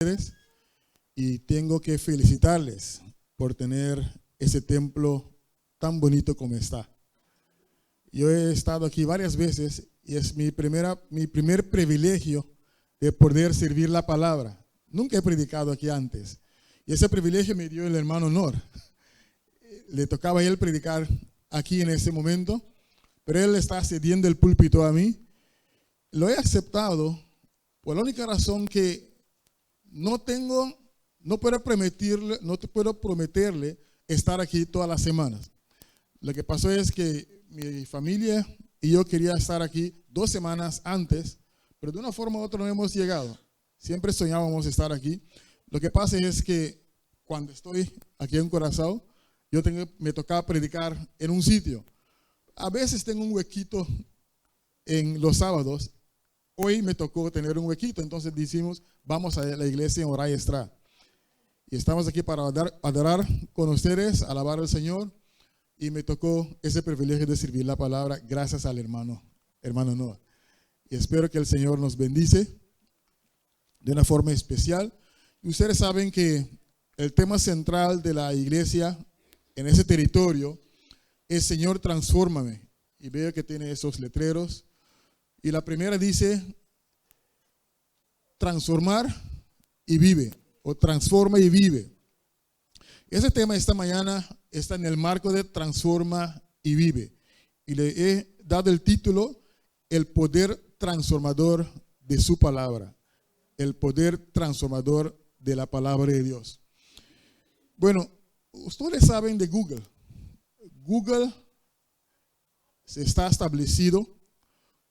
ustedes y tengo que felicitarles por tener ese templo tan bonito como está. Yo he estado aquí varias veces y es mi primer privilegio de poder servir la palabra. Nunca he predicado aquí antes y ese privilegio me dio el hermano Nor. Le tocaba a él predicar aquí en ese momento, pero él está cediendo el púlpito a mí. Lo he aceptado por la única razón que no puedo prometerle estar aquí todas las semanas. Lo que pasó es que mi familia y yo quería estar aquí 2 semanas antes, pero de una forma u otra no hemos llegado. Siempre soñábamos estar aquí. Lo que pasa es que cuando estoy aquí en Curazao, me tocaba predicar en un sitio. A veces tengo un huequito en los sábados. Hoy me tocó tener un huequito, entonces decimos, vamos a la iglesia en Oraya Estrada. Y estamos aquí para adorar con ustedes, alabar al Señor. Y me tocó ese privilegio de servir la palabra gracias al hermano Noah. Y espero que el Señor nos bendice de una forma especial. Y ustedes saben que el tema central de la iglesia en ese territorio es Señor, transfórmame. Y veo que tiene esos letreros. Y la primera dice, transformar y vive, o transforma y vive. Ese tema esta mañana está en el marco de transforma y vive. Y le he dado el título, el poder transformador de su palabra. El poder transformador de la palabra de Dios. Bueno, ustedes saben de Google. Google se está establecido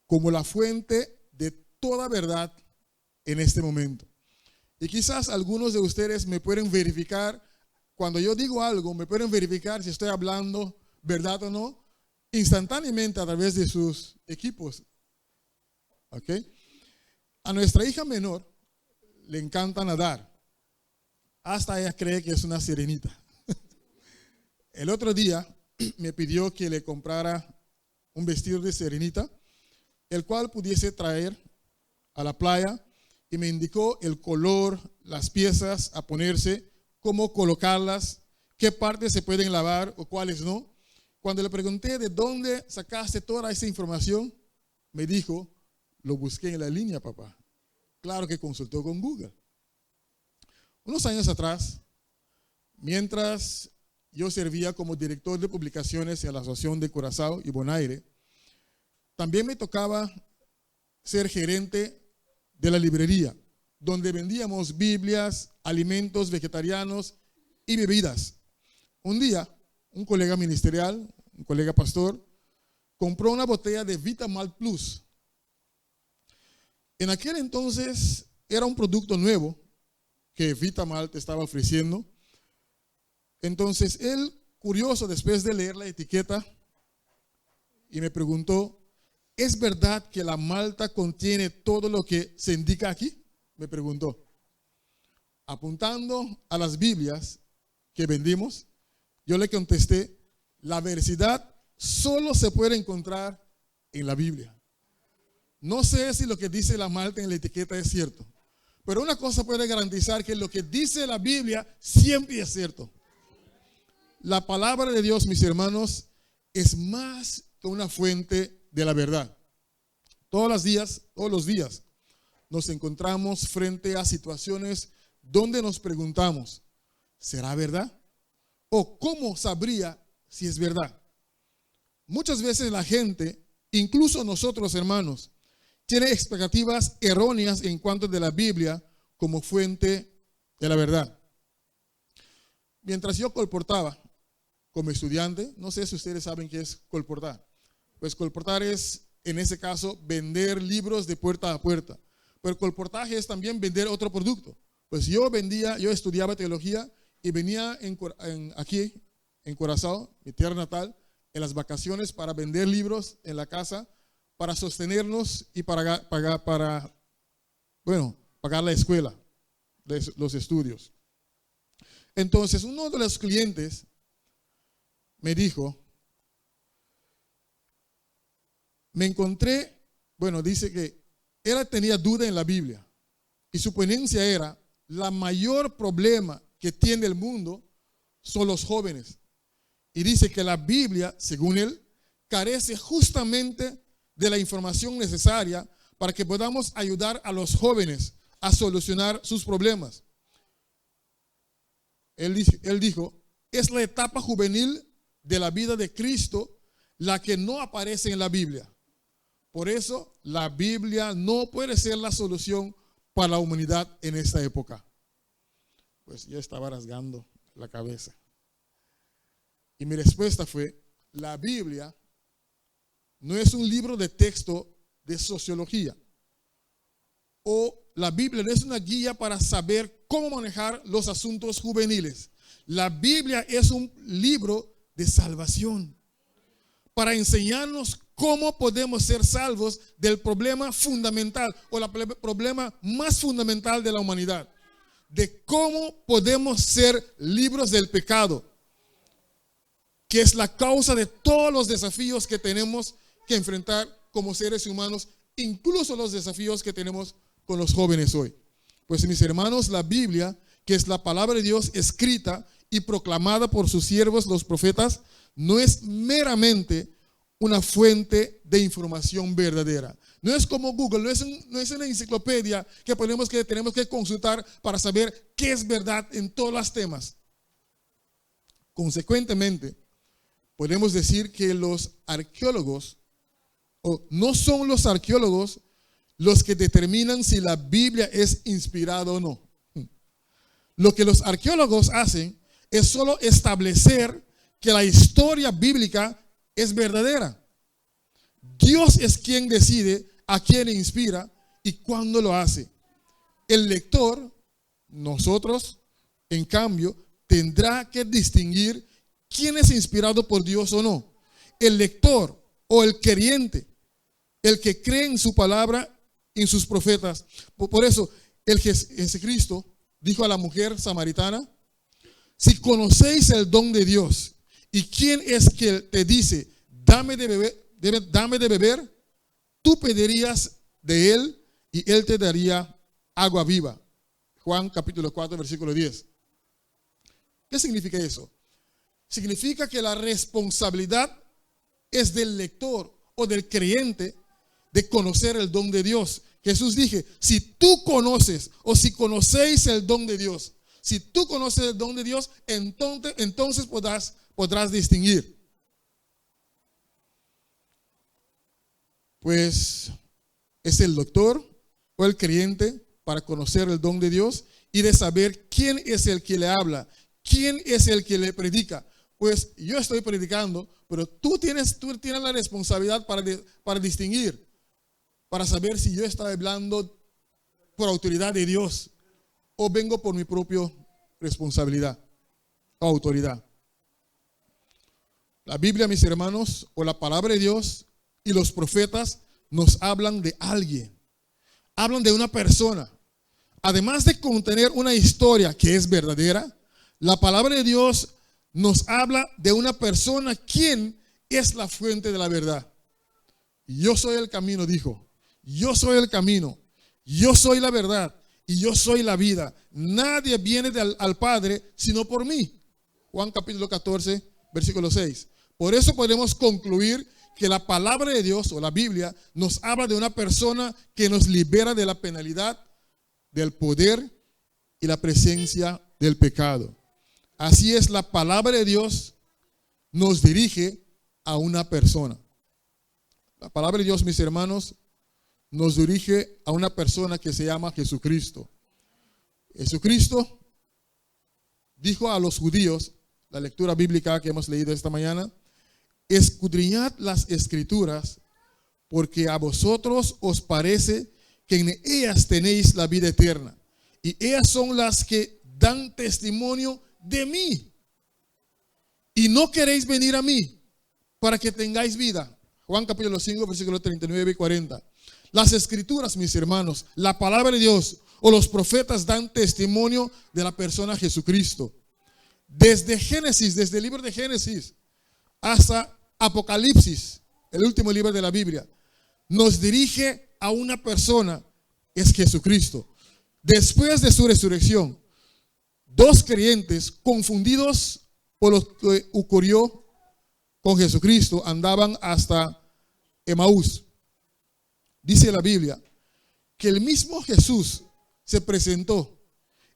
como la fuente de toda verdad en este momento. Y quizás algunos de ustedes me pueden verificar, cuando yo digo algo, me pueden verificar si estoy hablando verdad o no, instantáneamente a través de sus equipos. ¿Ok? A nuestra hija menor le encanta nadar. Hasta ella cree que es una sirenita. El otro día me pidió que le comprara un vestido de sirenita, el cual pudiese traer a la playa, y me indicó el color, las piezas a ponerse, cómo colocarlas, qué partes se pueden lavar o cuáles no. Cuando le pregunté de dónde sacaste toda esa información, me dijo, lo busqué en la línea, papá. Claro que consultó con Google. Unos años atrás, mientras yo servía como director de publicaciones en la Asociación de Curazao y Bonaire, también me tocaba ser gerente de la librería, donde vendíamos Biblias, alimentos vegetarianos y bebidas. Un día, un colega ministerial, un colega pastor, compró una botella de Vitamalt Plus. En aquel entonces era un producto nuevo que Vitamalt estaba ofreciendo. Entonces él, curioso, después de leer la etiqueta, y me preguntó, ¿es verdad que la malta contiene todo lo que se indica aquí? Me preguntó. Apuntando a las Biblias que vendimos, yo le contesté, la veracidad solo se puede encontrar en la Biblia. No sé si lo que dice la malta en la etiqueta es cierto, pero una cosa puede garantizar que lo que dice la Biblia siempre es cierto. La palabra de Dios, mis hermanos, es más que una fuente de la verdad. Todos los días nos encontramos frente a situaciones donde nos preguntamos, ¿será verdad? ¿O cómo sabría si es verdad? Muchas veces la gente, incluso nosotros hermanos, tiene expectativas erróneas en cuanto de la Biblia como fuente de la verdad. Mientras yo colportaba como estudiante, no sé si ustedes saben qué es colportar. Pues colportar es, en ese caso, vender libros de puerta a puerta. Pero el colportaje es también vender otro producto. Pues yo estudiaba teología y venía aquí en Curazao, mi tierra natal, en las vacaciones para vender libros en la casa, para sostenernos y para pagar la escuela, los estudios. Entonces, uno de los clientes me dijo, dice que él tenía duda en la Biblia y su ponencia era la mayor problema que tiene el mundo son los jóvenes. Y dice que la Biblia, según él, carece justamente de la información necesaria para que podamos ayudar a los jóvenes a solucionar sus problemas. Él dijo, es la etapa juvenil de la vida de Cristo la que no aparece en la Biblia. Por eso, la Biblia no puede ser la solución para la humanidad en esta época. Pues yo estaba rasgando la cabeza. Y mi respuesta fue, la Biblia no es un libro de texto de sociología. O la Biblia no es una guía para saber cómo manejar los asuntos juveniles. La Biblia es un libro de salvación para enseñarnos cómo podemos ser salvos del problema fundamental o el problema más fundamental de la humanidad, de cómo podemos ser libres del pecado, que es la causa de todos los desafíos que tenemos que enfrentar como seres humanos, incluso los desafíos que tenemos con los jóvenes hoy. Pues mis hermanos, la Biblia, que es la palabra de Dios escrita y proclamada por sus siervos los profetas, no es meramente una fuente de información verdadera. No es como Google, no es una enciclopedia que tenemos que consultar para saber qué es verdad en todos los temas. Consecuentemente, podemos decir que los arqueólogos, o no son los arqueólogos los que determinan si la Biblia es inspirada o no. Lo que los arqueólogos hacen es solo establecer que la historia bíblica es verdadera. Dios es quien decide a quién inspira y cuándo lo hace. El lector, nosotros, en cambio, tendrá que distinguir quién es inspirado por Dios o no. El lector o el creyente, el que cree en su palabra, en sus profetas. Por eso, Jesucristo dijo a la mujer samaritana, si conocéis el don de Dios, ¿y quién es que te dice, dame de beber? Tú pedirías de él y él te daría agua viva. Juan capítulo 4, versículo 10. ¿Qué significa eso? Significa que la responsabilidad es del lector o del creyente de conocer el don de Dios. Jesús dijo, si tú conoces o si conocéis el don de Dios, si tú conoces el don de Dios, entonces podrás distinguir. Pues es el doctor o el creyente para conocer el don de Dios y de saber quién es el que le habla, quién es el que le predica. Pues yo estoy predicando, pero tú tienes la responsabilidad para distinguir, para saber si yo estoy hablando por autoridad de Dios o vengo por mi propia responsabilidad o autoridad. La Biblia, mis hermanos, o la palabra de Dios y los profetas nos hablan de alguien, hablan de una persona. Además de contener una historia que es verdadera, la palabra de Dios nos habla de una persona quien es la fuente de la verdad. Yo soy el camino, dijo. Yo soy el camino, yo soy la verdad y yo soy la vida. Nadie viene al Padre sino por mí. Juan capítulo 14, versículo 6. Por eso podemos concluir que la palabra de Dios o la Biblia nos habla de una persona que nos libera de la penalidad, del poder y la presencia del pecado. Así es, la palabra de Dios nos dirige a una persona. La palabra de Dios, mis hermanos, nos dirige a una persona que se llama Jesucristo. Jesucristo dijo a los judíos, la lectura bíblica que hemos leído esta mañana, escudriñad las escrituras, porque a vosotros os parece que en ellas tenéis la vida eterna, y ellas son las que dan testimonio de mí, y no queréis venir a mí para que tengáis vida. Juan capítulo 5, versículos 39 y 40. Las escrituras, mis hermanos, la palabra de Dios o los profetas dan testimonio de la persona Jesucristo. Desde Génesis, desde el libro de Génesis hasta Apocalipsis, el último libro de la Biblia, nos dirige a una persona, es Jesucristo. Después de su resurrección, dos creyentes confundidos por lo que ocurrió con Jesucristo andaban hasta Emaús. Dice la Biblia que el mismo Jesús se presentó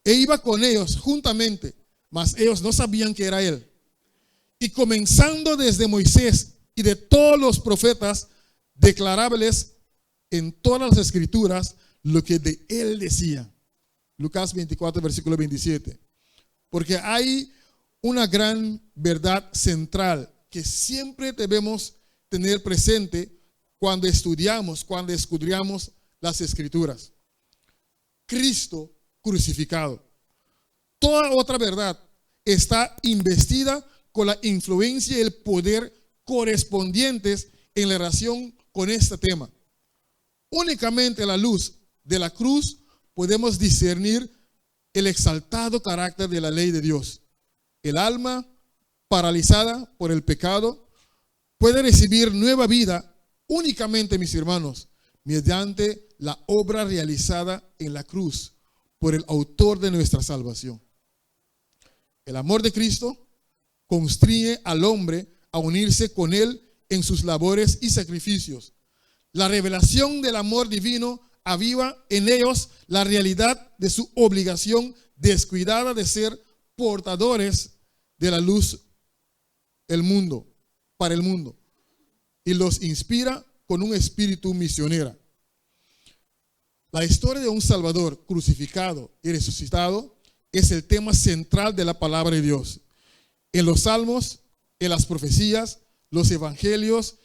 e iba con ellos juntamente, mas ellos no sabían que era él. Y comenzando desde Moisés y de todos los profetas, declarables en todas las escrituras lo que de él decía. Lucas 24, versículo 27. Porque hay una gran verdad central que siempre debemos tener presente cuando estudiamos, cuando escudriñamos las escrituras. Cristo crucificado. Toda otra verdad está investida con la influencia y el poder correspondientes en la relación con este tema. Únicamente a la luz de la cruz podemos discernir el exaltado carácter de la ley de Dios. El alma paralizada por el pecado puede recibir nueva vida únicamente, mis hermanos, mediante la obra realizada en la cruz por el autor de nuestra salvación. El amor de Cristo constriñe al hombre a unirse con él en sus labores y sacrificios. La revelación del amor divino aviva en ellos la realidad de su obligación descuidada de ser portadores de la luz para el mundo, y los inspira con un espíritu misionero. La historia de un Salvador crucificado y resucitado es el tema central de la palabra de Dios. En los salmos, en las profecías, los evangelios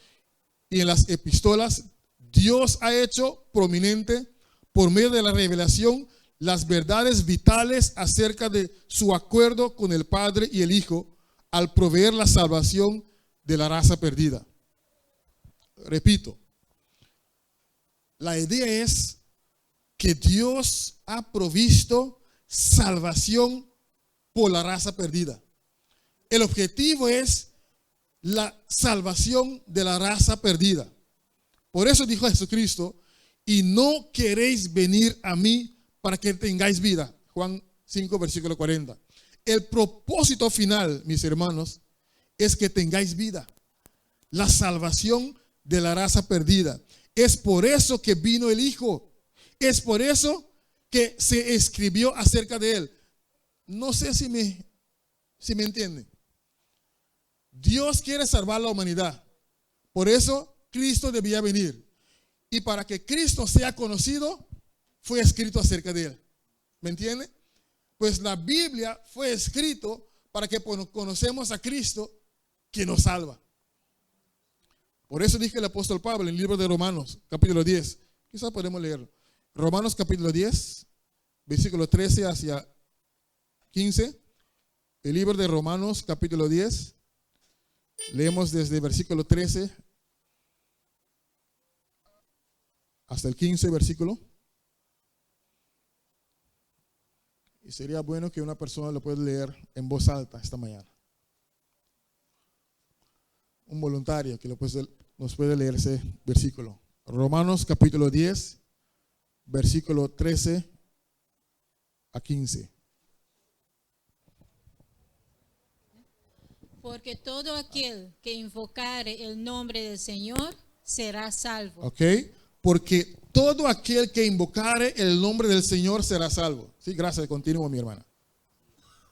y en las epístolas, Dios ha hecho prominente por medio de la revelación las verdades vitales acerca de su acuerdo con el Padre y el Hijo al proveer la salvación de la raza perdida. Repito, la idea es que Dios ha provisto salvación por la raza perdida. El objetivo es la salvación de la raza perdida. Por eso dijo Jesucristo, y no queréis venir a mí para que tengáis vida. Juan 5, versículo 40. El propósito final, mis hermanos, es que tengáis vida. La salvación de la raza perdida. Es por eso que vino el Hijo. Es por eso que se escribió acerca de él. No sé si me entienden. Dios quiere salvar a la humanidad. Por eso Cristo debía venir. Y para que Cristo sea conocido, fue escrito acerca de él. ¿Me entiende? Pues la Biblia fue escrito para que conocemos a Cristo que nos salva. Por eso dije el apóstol Pablo en el libro de Romanos, capítulo 10. Quizás podemos leerlo. Romanos capítulo 10, versículo 13 hacia 15. El libro de Romanos capítulo 10. Leemos desde el versículo 13 hasta el 15 versículo. Y sería bueno que una persona lo pueda leer en voz alta esta mañana. Un voluntario que nos puede leer ese versículo. Romanos capítulo 10, versículo 13 a 15. Porque todo aquel que invocare el nombre del Señor será salvo. Ok, porque todo aquel que invocare el nombre del Señor será salvo. Sí, gracias, continúa mi hermana.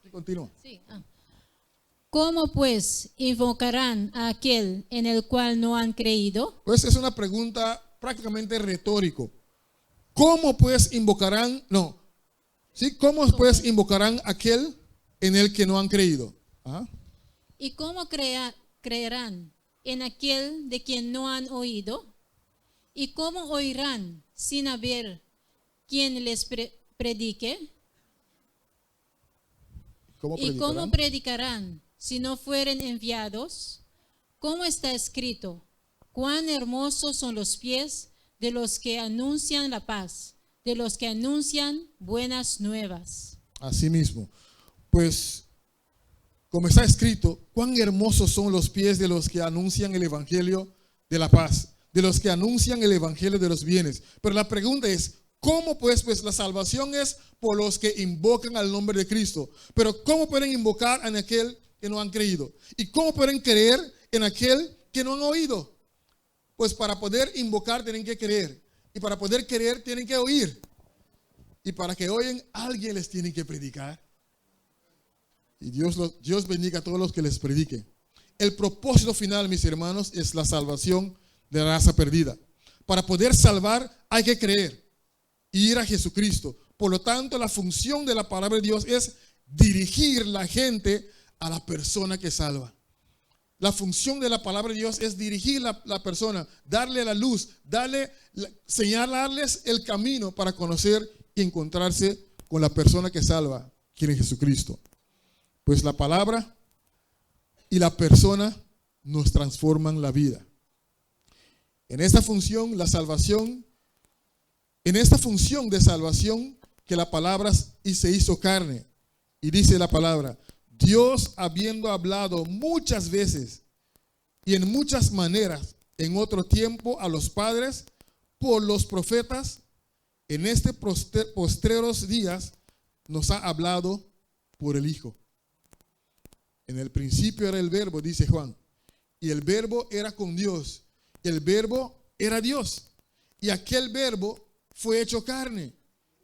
Sí, continúa. Sí. ¿Cómo pues invocarán a aquel en el cual no han creído? Pues es una pregunta prácticamente retórico. ¿Cómo pues invocarán? No. ¿Sí? ¿Cómo pues invocarán a aquel en el que no han creído? Ajá. ¿Y cómo creerán en aquel de quien no han oído? ¿Y cómo oirán sin haber quien les predique? ¿Y cómo predicarán si no fueren enviados? ¿Cómo está escrito? Cuán hermosos son los pies de los que anuncian la paz, de los que anuncian buenas nuevas. Así mismo, pues como está escrito, cuán hermosos son los pies de los que anuncian el evangelio de la paz, de los que anuncian el evangelio de los bienes. Pero la pregunta es, ¿Cómo pues la salvación es por los que invocan al nombre de Cristo? Pero ¿cómo pueden invocar en aquel que no han creído? ¿Y cómo pueden creer en aquel que no han oído? Pues para poder invocar tienen que creer. Y para poder creer tienen que oír. Y para que oyen, alguien les tiene que predicar. Y Dios bendiga a todos los que les predique. El propósito final, mis hermanos, es la salvación de la raza perdida. Para poder salvar hay que creer y ir a Jesucristo. Por lo tanto, la función de la palabra de Dios es dirigir la gente a la persona que salva. La función de la palabra de Dios es dirigir la persona, darle la luz, señalarles el camino para conocer y encontrarse con la persona que salva, quien es Jesucristo. Pues la palabra y la persona nos transforman la vida. En esta función, la salvación, en esta función de salvación que la palabra y se hizo carne. Y dice la palabra, Dios habiendo hablado muchas veces y en muchas maneras en otro tiempo a los padres por los profetas, en este postreros días nos ha hablado por el Hijo. En el principio era el verbo, dice Juan, y el verbo era con Dios, el verbo era Dios, y aquel verbo fue hecho carne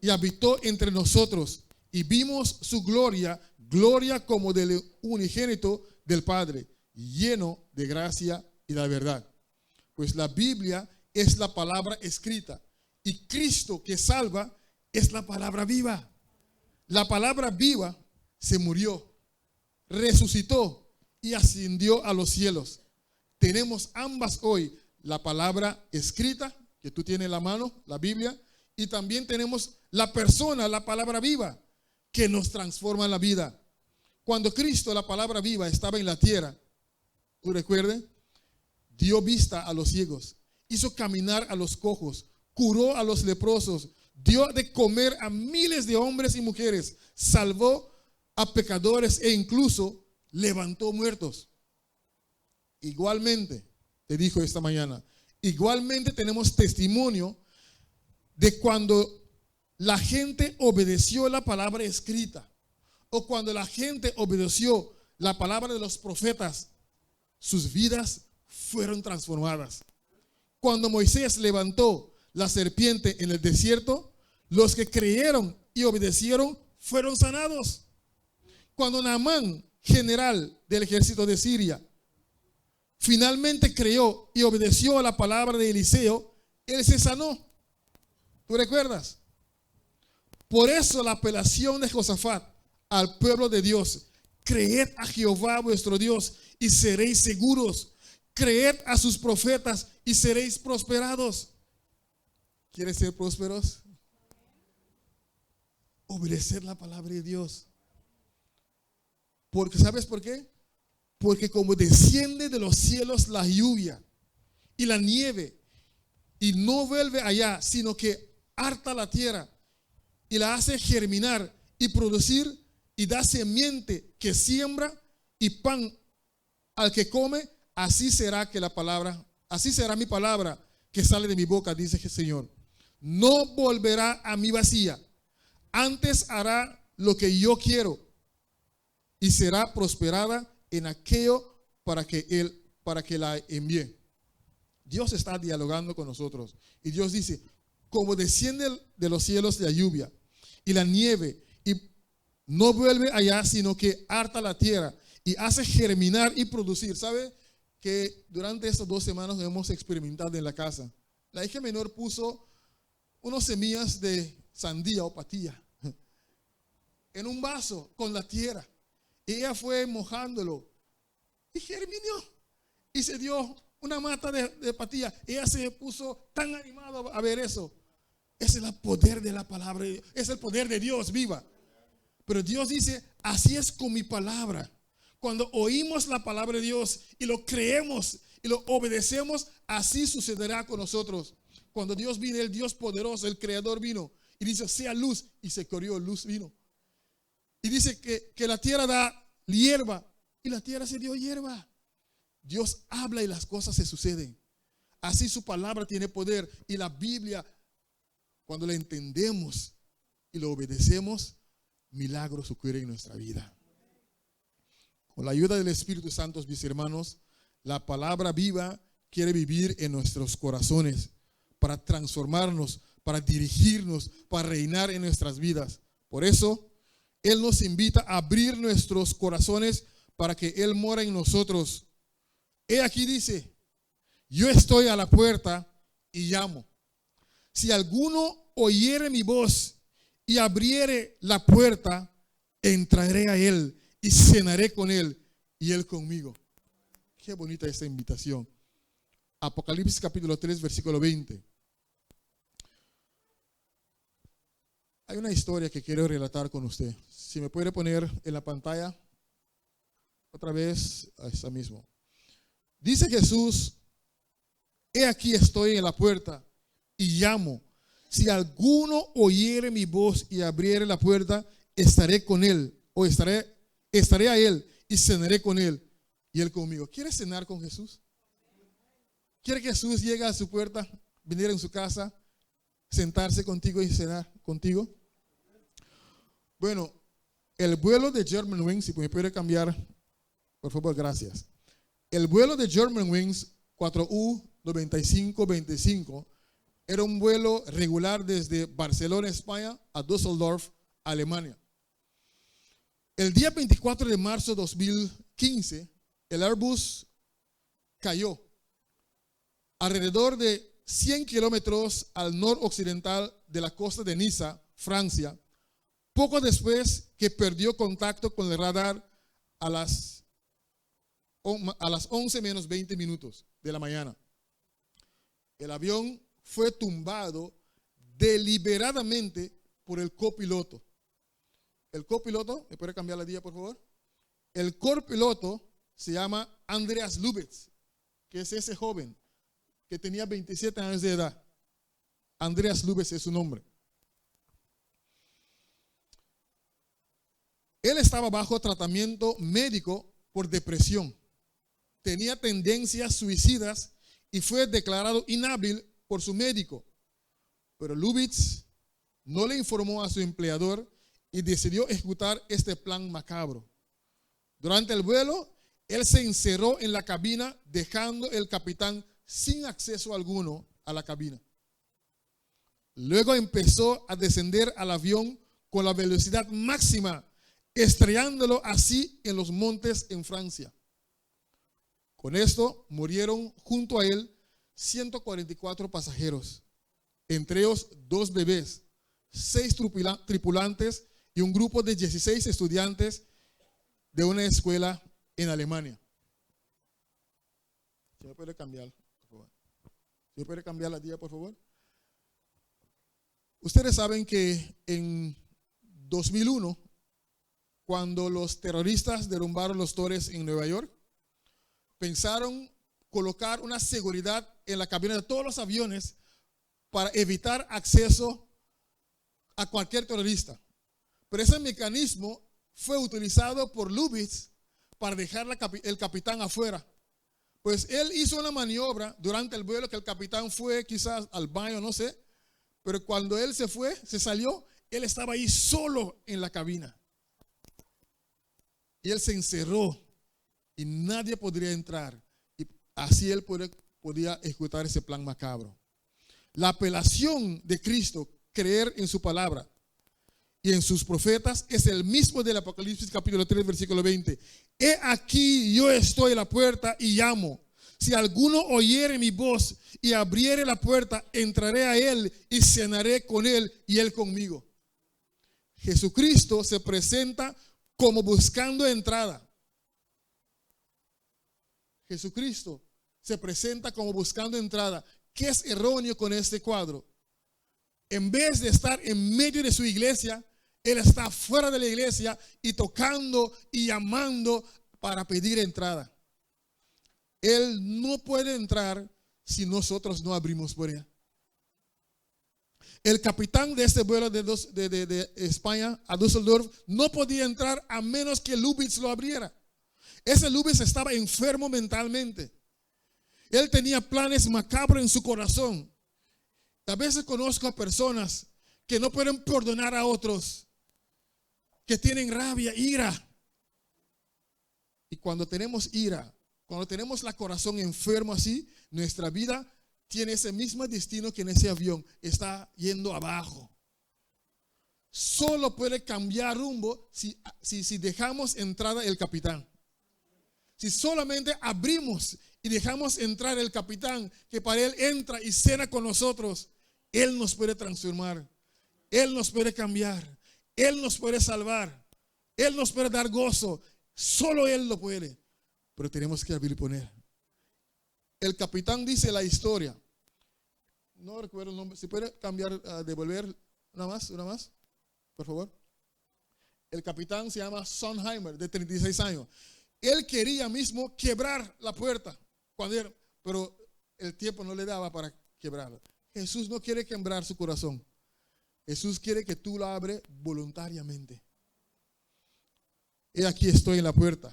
y habitó entre nosotros, y vimos su gloria, gloria como del unigénito del Padre, lleno de gracia y de verdad. Pues la Biblia es la palabra escrita, y Cristo que salva es la palabra viva. La palabra viva se murió, resucitó y ascendió a los cielos. Tenemos ambas hoy, la palabra escrita, que tú tienes en la mano, la Biblia, y también tenemos la persona, la palabra viva, que nos transforma en la vida. Cuando Cristo, la palabra viva, estaba en la tierra, ¿tú recuerdas? Dio vista a los ciegos, hizo caminar a los cojos, curó a los leprosos, dio de comer a miles de hombres y mujeres, salvó a pecadores e incluso levantó muertos. Igualmente, te dijo esta mañana, igualmente tenemos testimonio de cuando la gente obedeció la palabra escrita o cuando la gente obedeció la palabra de los profetas, sus vidas fueron transformadas. Cuando Moisés levantó la serpiente en el desierto, los que creyeron y obedecieron fueron sanados. Cuando Naamán, general del ejército de Siria, finalmente creyó y obedeció a la palabra de Eliseo, él se sanó. ¿Tú recuerdas? Por eso la apelación de Josafat al pueblo de Dios: creed a Jehová vuestro Dios y seréis seguros. Creed a sus profetas y seréis prosperados. ¿Quieres ser prósperos? Obedecer la palabra de Dios. Porque ¿sabes por qué? Porque como desciende de los cielos la lluvia y la nieve y no vuelve allá, sino que harta la tierra y la hace germinar y producir y da semiente que siembra y pan al que come, así será que la palabra, así será mi palabra que sale de mi boca, dice el Señor. No volverá a mí vacía, antes hará lo que yo quiero y será prosperada en aquello para que la envíe. Dios está dialogando con nosotros y Dios dice, como desciende de los cielos la lluvia y la nieve y no vuelve allá, sino que harta la tierra y hace germinar y producir. ¿Sabe que durante estas 2 semanas hemos experimentado en la casa? La hija menor puso unas semillas de sandía o patilla en un vaso con la tierra. Y ella fue mojándolo y germinó y se dio una mata de patilla. Ella se puso tan animada a ver eso. Ese es el poder de la palabra, es el poder de Dios viva. Pero Dios dice, así es con mi palabra. Cuando oímos la palabra de Dios y lo creemos y lo obedecemos, así sucederá con nosotros. Cuando Dios vino, el Dios poderoso, el creador vino y dice, sea luz, y se corrió, luz vino. Y dice que la tierra da hierba y la tierra se dio hierba. Dios habla y las cosas se suceden. Así su palabra tiene poder y la Biblia Cuando lo entendemos y lo obedecemos, milagros ocurren en nuestra vida. Con la ayuda del Espíritu Santo, mis hermanos, la palabra viva quiere vivir en nuestros corazones para transformarnos, para dirigirnos, para reinar en nuestras vidas. Por eso, Él nos invita a abrir nuestros corazones para que Él mora en nosotros. He aquí dice, yo estoy a la puerta y llamo. Si alguno oyere mi voz y abriere la puerta, entraré a Él y cenaré con Él y Él conmigo. Qué bonita esta invitación. Apocalipsis capítulo 3, versículo 20. Hay una historia que quiero relatar con usted. Si me puede poner en la pantalla otra vez, a esta mismo. Dice Jesús, he aquí estoy en la puerta y llamo. Si alguno oyere mi voz y abriere la puerta, estaré con él, o estaré a él y cenaré con él y él conmigo. ¿Quiere cenar con Jesús? ¿Quiere que Jesús llegue a su puerta, venir en su casa, sentarse contigo y cenar contigo? Bueno, el vuelo de Germanwings, si me puede cambiar, por favor, gracias. El vuelo de Germanwings 4U9525 era un vuelo regular desde Barcelona, España, a Düsseldorf, Alemania. El día 24 de marzo de 2015, el Airbus cayó alrededor de 100 kilómetros al noroccidental de la costa de Niza, Francia, poco después que perdió contacto con el radar a las 11 menos 20 minutos de la mañana. El avión fue tumbado deliberadamente por el copiloto. El copiloto, ¿me puede cambiar la dia, por favor? El copiloto se llama Andreas Lubitz, que es ese joven que tenía 27 años de edad. Andreas Lubitz es su nombre. Él estaba bajo tratamiento médico por depresión. Tenía tendencias suicidas y fue declarado inhábil por su médico. Pero Lubitz no le informó a su empleador y decidió ejecutar este plan macabro. Durante el vuelo, él se encerró en la cabina, dejando el capitán sin acceso alguno a la cabina. Luego empezó a descender al avión con la velocidad máxima, estrellándolo así en los montes en Francia. Con esto murieron junto a él 144 pasajeros, entre ellos 2 bebés, 6 tripulantes y un grupo de 16 estudiantes de una escuela en Alemania. ¿Se me puede cambiar, por favor? ¿Se me puede cambiar la dia, por favor? Ustedes saben que en 2001, cuando los terroristas derrumbaron los torres en Nueva York, pensaron colocar una seguridad en la cabina de todos los aviones para evitar acceso a cualquier terrorista. Pero ese mecanismo fue utilizado por Lubitz para dejar el capitán afuera. Pues él hizo una maniobra durante el vuelo que el capitán fue quizás al baño, no sé. Pero cuando él se salió, él estaba ahí solo en la cabina. Y él se encerró y nadie podría entrar. Y así él podía ejecutar ese plan macabro. La apelación de Cristo, creer en su palabra y en sus profetas, es el mismo del Apocalipsis capítulo 3, versículo 20. He aquí yo estoy a la puerta y llamo. Si alguno oyere mi voz y abriere la puerta, entraré a él y cenaré con él y él conmigo. Jesucristo se presenta como buscando entrada. Jesucristo se presenta como buscando entrada. ¿Qué es erróneo con este cuadro? En vez de estar en medio de su iglesia, Él está fuera de la iglesia y tocando y llamando para pedir entrada. Él no puede entrar si nosotros no abrimos por Él. El capitán de este vuelo de España a Düsseldorf no podía entrar a menos que Lubitz lo abriera. Ese Lubitz estaba enfermo mentalmente. Él tenía planes macabros en su corazón. A veces conozco a personas que no pueden perdonar a otros, que tienen rabia, ira. Y cuando tenemos ira, cuando tenemos el corazón enfermo así, nuestra vida tiene ese mismo destino que en ese avión, está yendo abajo. Solo puede cambiar rumbo si dejamos entrada el capitán. Si solamente abrimos y dejamos entrar el capitán, que para él entra y cena con nosotros, él nos puede transformar, él nos puede cambiar, él nos puede salvar, él nos puede dar gozo. Solo él lo puede, pero tenemos que abrir y poner. El capitán dice la historia, no recuerdo el nombre, si puede cambiar, devolver una más, por favor. El capitán se llama Sonheimer, de 36 años. Él quería mismo quebrar la puerta, pero el tiempo no le daba para quebrarla. Jesús no quiere quebrar su corazón. Jesús quiere que tú la abres voluntariamente. He aquí estoy en la puerta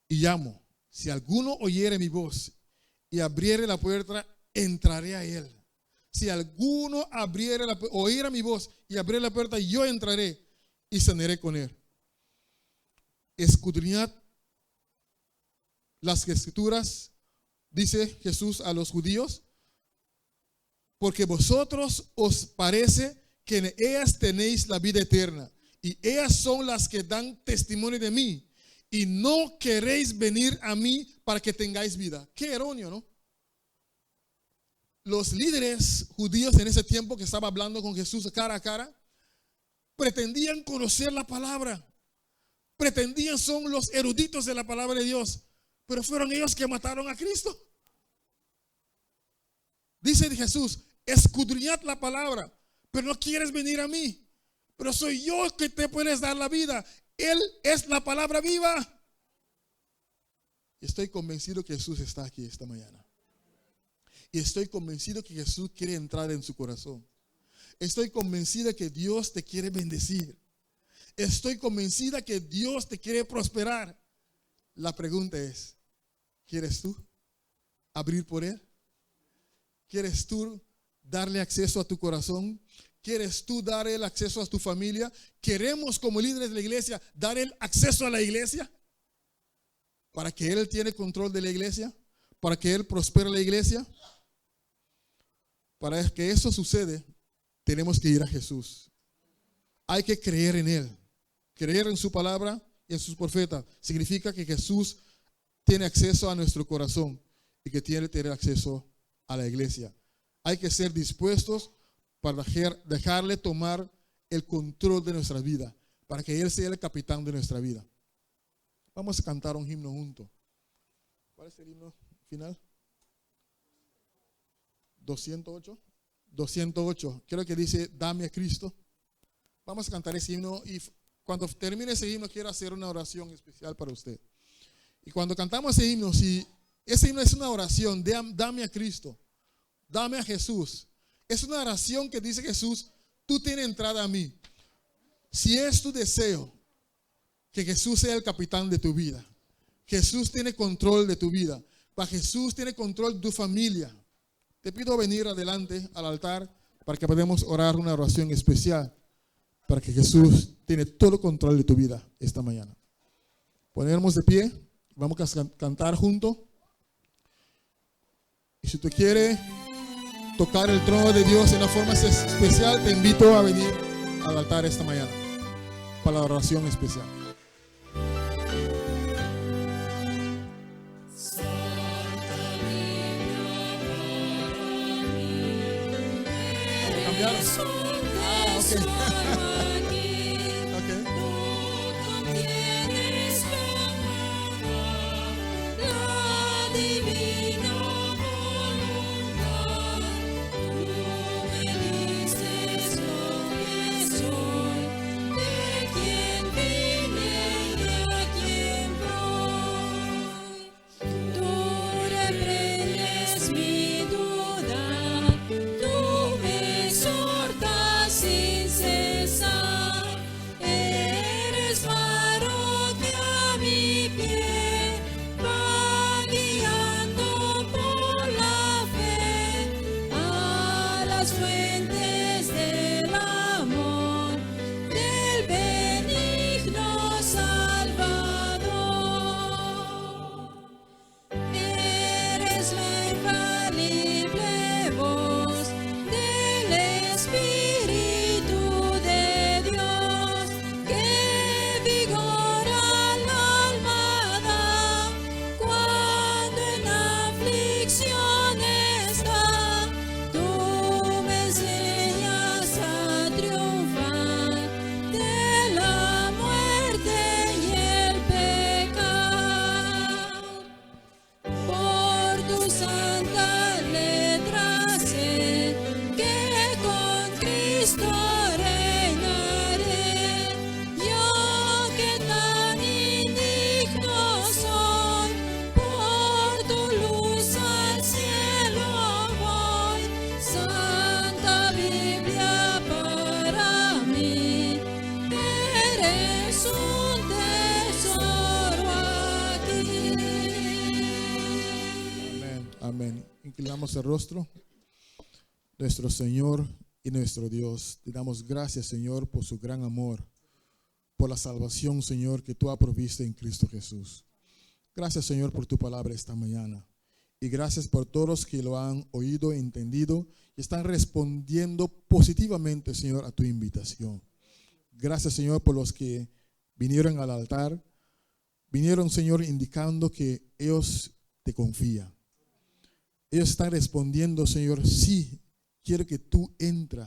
y llamo. Si alguno oyere mi voz y abriere la puerta, entraré a él. Si alguno oyera mi voz y abriere la puerta, yo entraré y cenaré con él. Escudriñad las escrituras, dice Jesús a los judíos, porque vosotros os parece que en ellas tenéis la vida eterna, y ellas son las que dan testimonio de mí, y no queréis venir a mí para que tengáis vida. Qué erróneo, ¿no? Los líderes judíos en ese tiempo que estaba hablando con Jesús cara a cara, pretendían conocer la palabra, son los eruditos de la palabra de Dios, pero fueron ellos que mataron a Cristo. Dice Jesús, escudriñad la palabra, pero no quieres venir a mí, pero soy yo que te puedes dar la vida. Él es la palabra viva. Estoy convencido que Jesús está aquí esta mañana. Y estoy convencido que Jesús quiere entrar en su corazón. Estoy convencida que Dios te quiere bendecir. Estoy convencida que Dios te quiere prosperar. La pregunta es, ¿quieres tú abrir por Él? ¿Quieres tú darle acceso a tu corazón? ¿Quieres tú dar el acceso a tu familia? ¿Queremos como líderes de la iglesia dar el acceso a la iglesia? ¿Para que Él tiene control de la iglesia? ¿Para que Él prospere la iglesia? Para que eso suceda, tenemos que ir a Jesús. Hay que creer en Él. Creer en su palabra y en sus profetas significa que Jesús tiene acceso a nuestro corazón y que tiene que tener acceso a la iglesia. Hay que ser dispuestos para dejarle tomar el control de nuestra vida, para que Él sea el capitán de nuestra vida. Vamos a cantar un himno juntos. ¿Cuál es el himno final? 208. Creo que dice, dame a Cristo. Vamos a cantar ese himno y cuando termine ese himno quiero hacer una oración especial para usted. Y cuando cantamos ese himno, si ese himno es una oración, dame a Cristo, dame a Jesús. Es una oración que dice Jesús, tú tienes entrada a mí. Si es tu deseo que Jesús sea el capitán de tu vida, Jesús tiene control de tu vida, Jesús tiene control de tu familia, te pido venir adelante al altar para que podamos orar una oración especial para que Jesús tiene todo control de tu vida esta mañana. Ponernos de pie, vamos a cantar juntos. Y si tú quieres tocar el trono de Dios en una forma especial, te invito a venir al altar esta mañana para la oración especial. inclinamos el rostro. Nuestro Señor y nuestro Dios, te damos gracias, Señor, por su gran amor, por la salvación, Señor, que tú has provisto en Cristo Jesús. Gracias, Señor, por tu palabra esta mañana. Y gracias por todos los que lo han oído, entendido y están respondiendo positivamente, Señor, a tu invitación. Gracias, Señor, por los que vinieron al altar. Vinieron, Señor, indicando que ellos te confían. Ellos están respondiendo, Señor, sí, quiero que tú entres,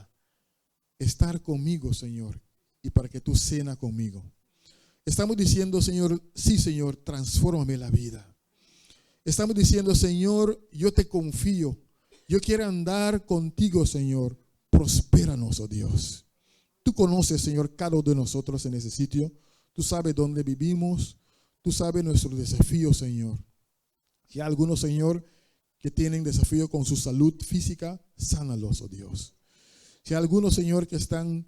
estar conmigo, Señor, y para que tú cenas conmigo. Estamos diciendo, Señor, sí, Señor, transfórmame la vida. Estamos diciendo, Señor, yo te confío. Yo quiero andar contigo, Señor. Prospéranos, oh Dios. Tú conoces, Señor, cada uno de nosotros en ese sitio. Tú sabes dónde vivimos. Tú sabes nuestros desafíos, Señor. Y hay algunos, Señor, que tienen desafío con su salud física, sánalos, oh Dios. Si hay algunos, Señor, que están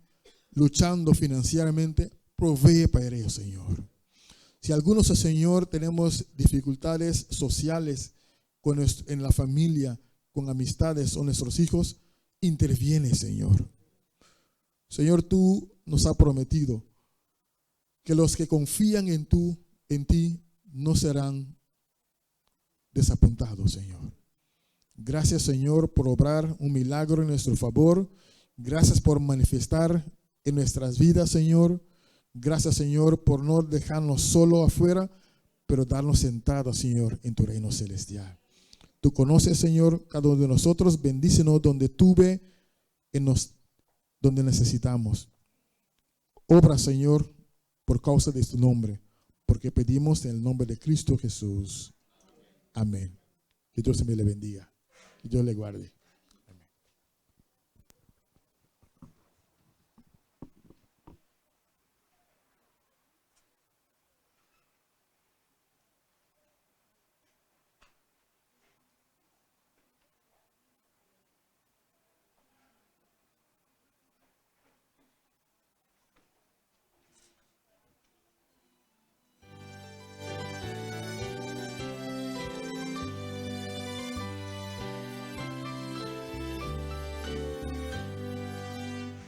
luchando financieramente, provee para ellos, Señor. Si algunos, Señor, tenemos dificultades sociales en la familia, con amistades o nuestros hijos, interviene, Señor. Señor, tú nos has prometido que los que confían en ti no serán desapuntados, Señor. Gracias, Señor, por obrar un milagro en nuestro favor. Gracias por manifestar en nuestras vidas, Señor. Gracias, Señor, por no dejarnos solo afuera, pero darnos sentados, Señor, en tu reino celestial. Tú conoces, Señor, cada uno de nosotros. Bendícenos donde tú ves, donde necesitamos. Obra, Señor, por causa de tu nombre, porque pedimos en el nombre de Cristo Jesús. Amén. Que Dios me le bendiga. Que Dios le guarde.